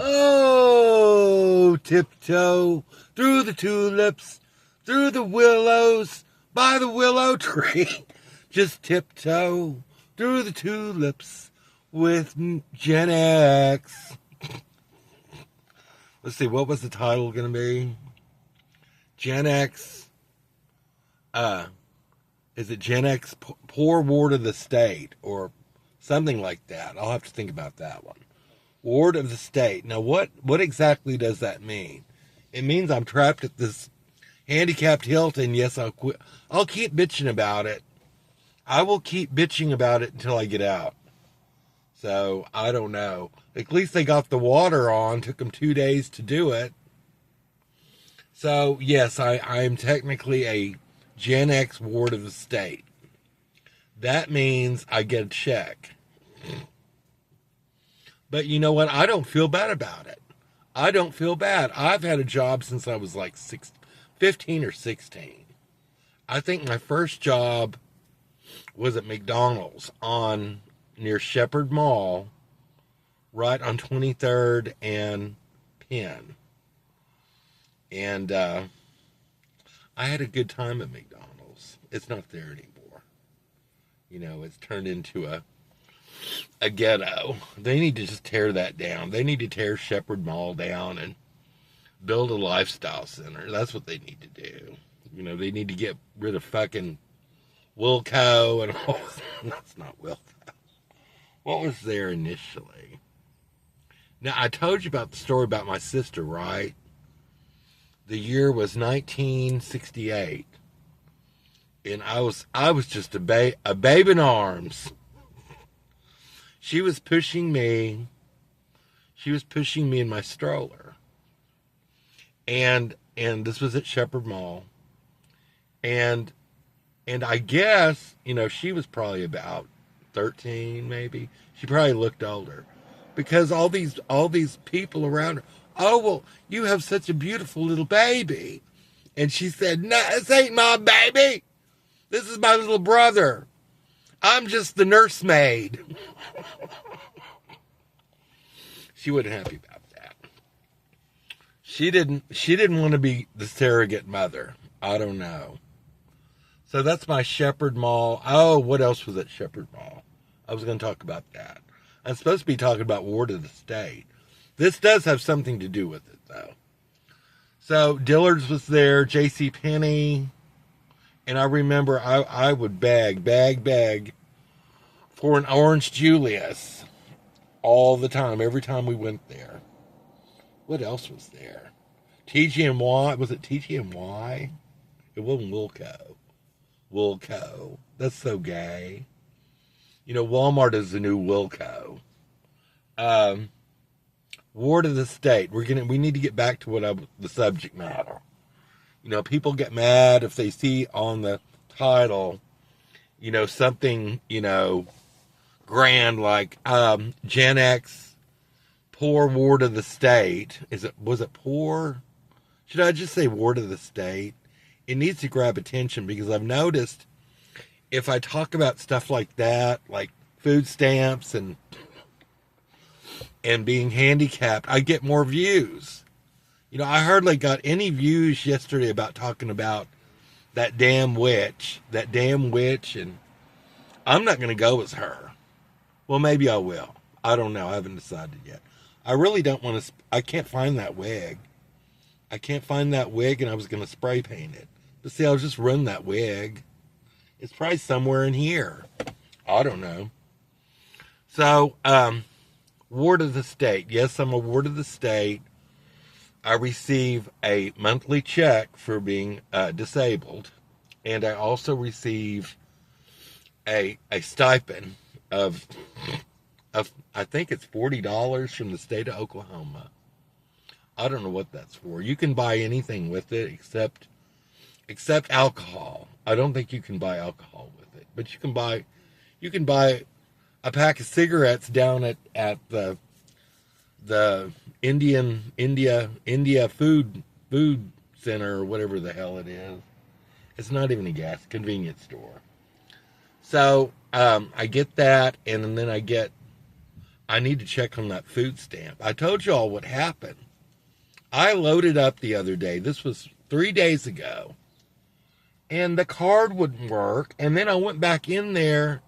Oh, tiptoe through the tulips, through the willows, by the willow tree. Just tiptoe through the tulips with Gen X. Let's see, what was the title going to be? Gen X, is it Gen X Poor Ward of the State or something like that? I'll have to think about that one. Ward of the State. Now, what exactly does that mean? It means I'm trapped at this handicapped Hilton. Yes, I'll quit. I'll keep bitching about it. I will keep bitching about it until I get out. So, I don't know. At least they got the water on. Took them 2 days to do it. So, yes, I am technically a Gen X ward of the state. That means I get a check. But you know what? I don't feel bad about it. I don't feel bad. I've had a job since I was like 15 or 16. I think my first job was at McDonald's near Shepherd Mall, right on 23rd and Penn. And I had a good time at McDonald's. It's not there anymore. You know, it's turned into a ghetto. They need to just tear that down. They need to tear Shepherd Mall down and build a lifestyle center. That's what they need to do. You know, they need to get rid of fucking Wilco and all. That's not Wilco. What was there initially? Now, I told you about the story about my sister, right? The year was 1968. And I was just a babe in arms. She was pushing me. She was pushing me in my stroller. And this was at Shepherd Mall. And I guess, you know, she was probably about 13 maybe. She probably looked older. Because all these people around her, oh, well, you have such a beautiful little baby. And she said, no, this ain't my baby. This is my little brother. I'm just the nursemaid. She wasn't happy about that. She didn't want to be the surrogate mother. I don't know. So that's my Shepherd Mall. Oh, what else was at Shepherd Mall? I was going to talk about that. I'm supposed to be talking about Ward of the State. This does have something to do with it, though. So Dillard's was there, J.C. Penney, and I remember I would beg for an Orange Julius all the time, every time we went there. What else was there? TGMY, was it TGMY? It wasn't Wilco. Wilco. That's so gay. You know, Walmart is the new Wilco. Ward of the State. We need to get back to the subject matter. You know, people get mad if they see on the title, you know, something, you know, grand like Gen X, Poor Ward of the State. Was it poor? Should I just say Ward of the State? It needs to grab attention because I've noticed if I talk about stuff like that, like food stamps and being handicapped, I get more views. You know, I hardly got any views yesterday about talking about that damn witch, and I'm not going to go as her. Well, maybe I will. I don't know. I haven't decided yet. I really don't want to. I can't find that wig. And I was going to spray paint it. But see, I'll just ruin that wig. It's probably somewhere in here. I don't know. So, Ward of the State. Yes, I'm a Ward of the State. I receive a monthly check for being disabled. And I also receive a stipend of I think it's $40 from the state of Oklahoma. I don't know what that's for. You can buy anything with it except alcohol. I don't think you can buy alcohol with it, but you can buy a pack of cigarettes down at the India food center or whatever the hell it is. It's not even a convenience store. So I get that, and then I get I need to check on that food stamp. I told you all what happened. I loaded up the other day. This was 3 days ago. And the card wouldn't work. And then I went back in there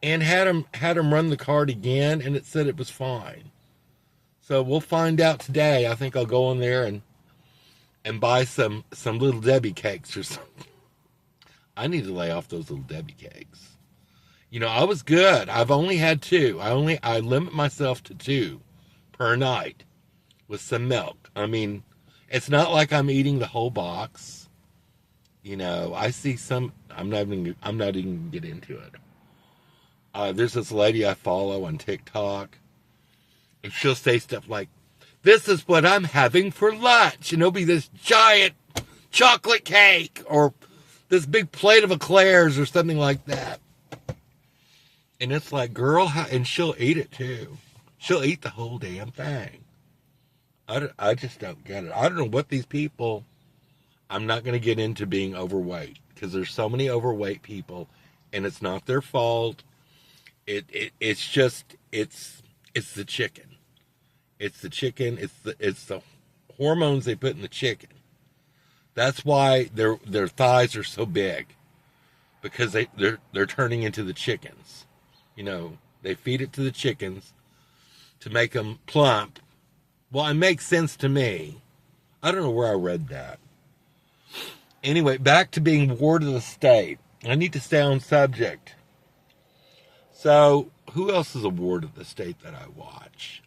and had him run the card again, and it said it was fine. So we'll find out today. I think I'll go in there and buy some Little Debbie cakes or something. I need to lay off those Little Debbie cakes. You know, I was good. I've only had 2. I limit myself to 2 per night with some milk. I mean, it's not like I'm eating the whole box. You know, I see some. I'm not even gonna get into it. There's this lady I follow on TikTok, and she'll say stuff like, "This is what I'm having for lunch," and it'll be this giant chocolate cake or this big plate of eclairs or something like that. And it's like, girl, and she'll eat it too. She'll eat the whole damn thing. I just don't get it. I don't know what these people. I'm not going to get into being overweight because there's so many overweight people, and it's not their fault. It's just the chicken. It's the chicken. It's the hormones they put in the chicken. That's why their thighs are so big, because they're turning into the chickens. You know, they feed it to the chickens to make them plump. Well, it makes sense to me. I don't know where I read that. Anyway, back to being ward of the state. I need to stay on subject. So, who else is a ward of the state that I watch?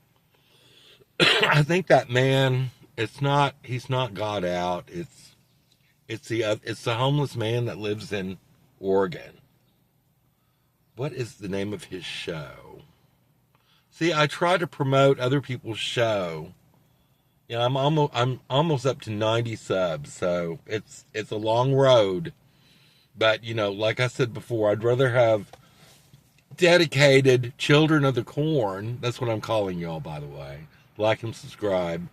I think that man, he's not got out. It's the homeless man that lives in Oregon. What is the name of his show? See, I try to promote other people's show. You know, I'm almost up to 90 subs, so it's a long road. But, you know, like I said before, I'd rather have dedicated children of the corn. That's what I'm calling y'all, by the way. Like and subscribe.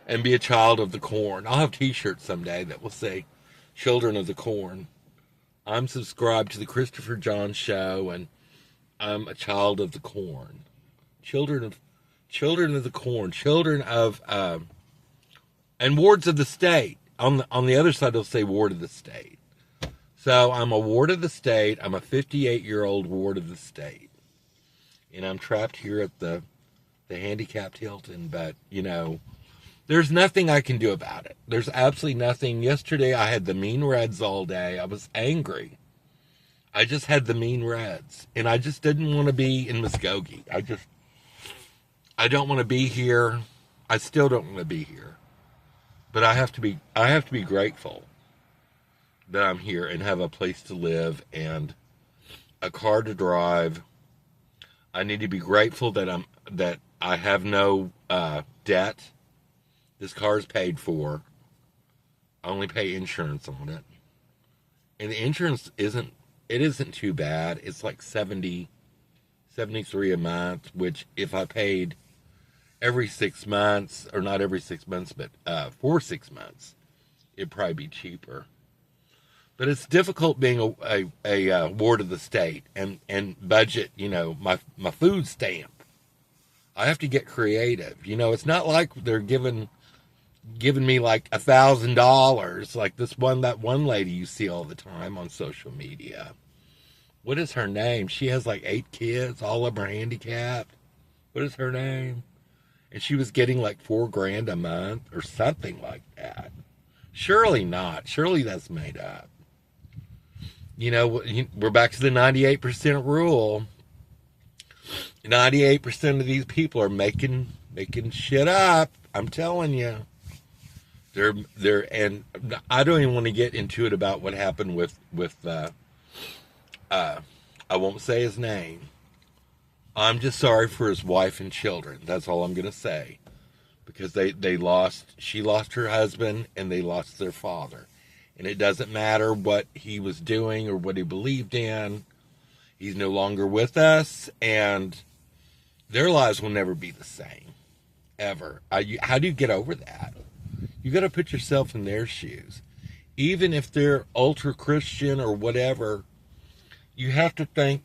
And be a child of the corn. I'll have t-shirts someday that will say Children of the Corn. I'm subscribed to the Christopher John Show, and I'm a child of the corn. Children of the corn. Children of and wards of the state. On the other side, they'll say ward of the state. So I'm a ward of the state. I'm a 58-year-old ward of the state, and I'm trapped here at the handicapped Hilton. But you know, there's nothing I can do about it. There's absolutely nothing. Yesterday, I had the mean reds all day. I was angry. I just had the mean reds. And I just didn't want to be in Muskogee. I don't want to be here. I still don't want to be here. But I have to be grateful that I'm here and have a place to live and a car to drive. I need to be grateful that I have no debt. This car is paid for. I only pay insurance on it. And the insurance isn't too bad. It's like $73 a month, which if I paid every 6 months, or not every 6 months, but for 6 months, it'd probably be cheaper. But it's difficult being a ward of the state and budget, you know, my food stamp. I have to get creative. You know, it's not like they're giving me like $1,000, like that one lady you see all the time on social media. What is her name? She has like 8 kids, all of them are handicapped. What is her name? And she was getting like $4,000 a month or something like that. Surely not. Surely that's made up. You know, we're back to the 98% rule. 98% of these people are making shit up. I'm telling you. And I don't even want to get into it about what happened with I won't say his name. I'm just sorry for his wife and children. That's all I'm going to say. Because she lost her husband and they lost their father. And it doesn't matter what he was doing or what he believed in. He's no longer with us, and their lives will never be the same. Ever. How do you get over that? You got to put yourself in their shoes. Even if they're ultra Christian or whatever, you have to think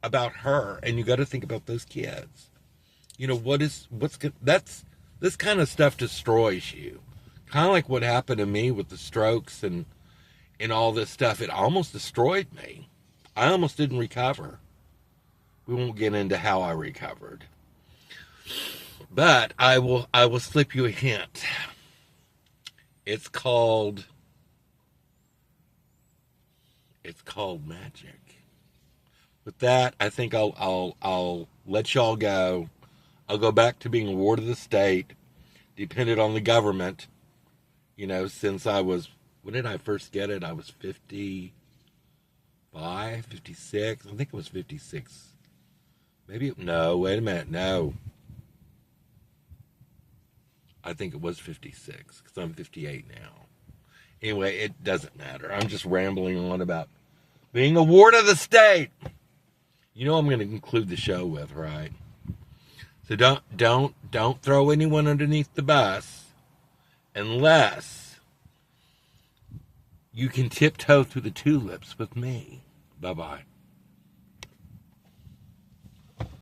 about her, and you got to think about those kids. You know, this kind of stuff destroys you. Kind of like what happened to me with the strokes and all this stuff. It almost destroyed me. I almost didn't recover. We won't get into how I recovered. But I will slip you a hint. It's called magic. With that, I think I'll let y'all go. I'll go back to being a ward of the state, dependent on the government. You know, since I was, when did I first get it? I was 55, 56. I think it was 56. Maybe, no, wait a minute, no. I think it was 56, because I'm 58 now. Anyway, it doesn't matter. I'm just rambling on about being a ward of the state. You know I'm going to conclude the show with, right? So don't throw anyone underneath the bus unless you can tiptoe through the tulips with me. Bye-bye.